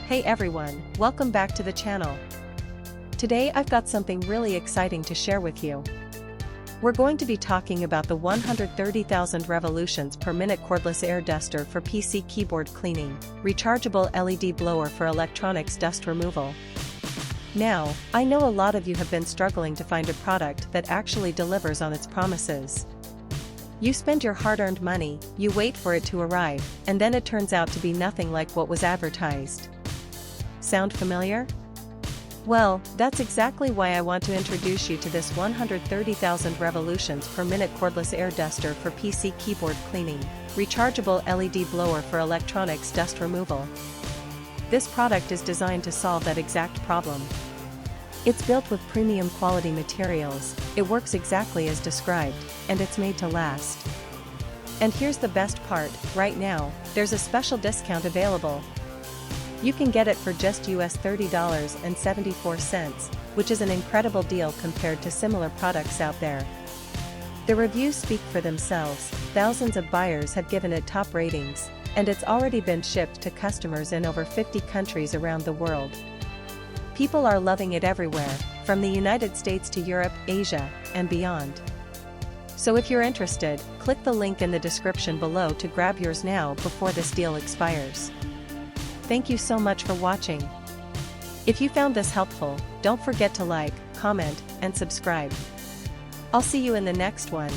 Hey everyone, welcome back to the channel. Today I've got something really exciting to share with you. We're going to be talking about the 130,000 revolutions per minute cordless air duster for PC keyboard cleaning, rechargeable LED blower for electronics dust removal. Now, I know a lot of you have been struggling to find a product that actually delivers on its promises. You spend your hard-earned money, you wait for it to arrive, and then it turns out to be nothing like what was advertised. Sound familiar? Well, that's exactly why I want to introduce you to this 130,000 revolutions per minute cordless air duster for PC keyboard cleaning, rechargeable LED blower for electronics dust removal. This product is designed to solve that exact problem. It's built with premium quality materials, it works exactly as described, and it's made to last. And here's the best part, right now, there's a special discount available. You can get it for just US $30.74, which is an incredible deal compared to similar products out there. The reviews speak for themselves, thousands of buyers have given it top ratings, and it's already been shipped to customers in over 50 countries around the world. People are loving it everywhere, from the United States to Europe, Asia, and beyond. So if you're interested, click the link in the description below to grab yours now before this deal expires. Thank you so much for watching. If you found this helpful, don't forget to like, comment, and subscribe. I'll see you in the next one.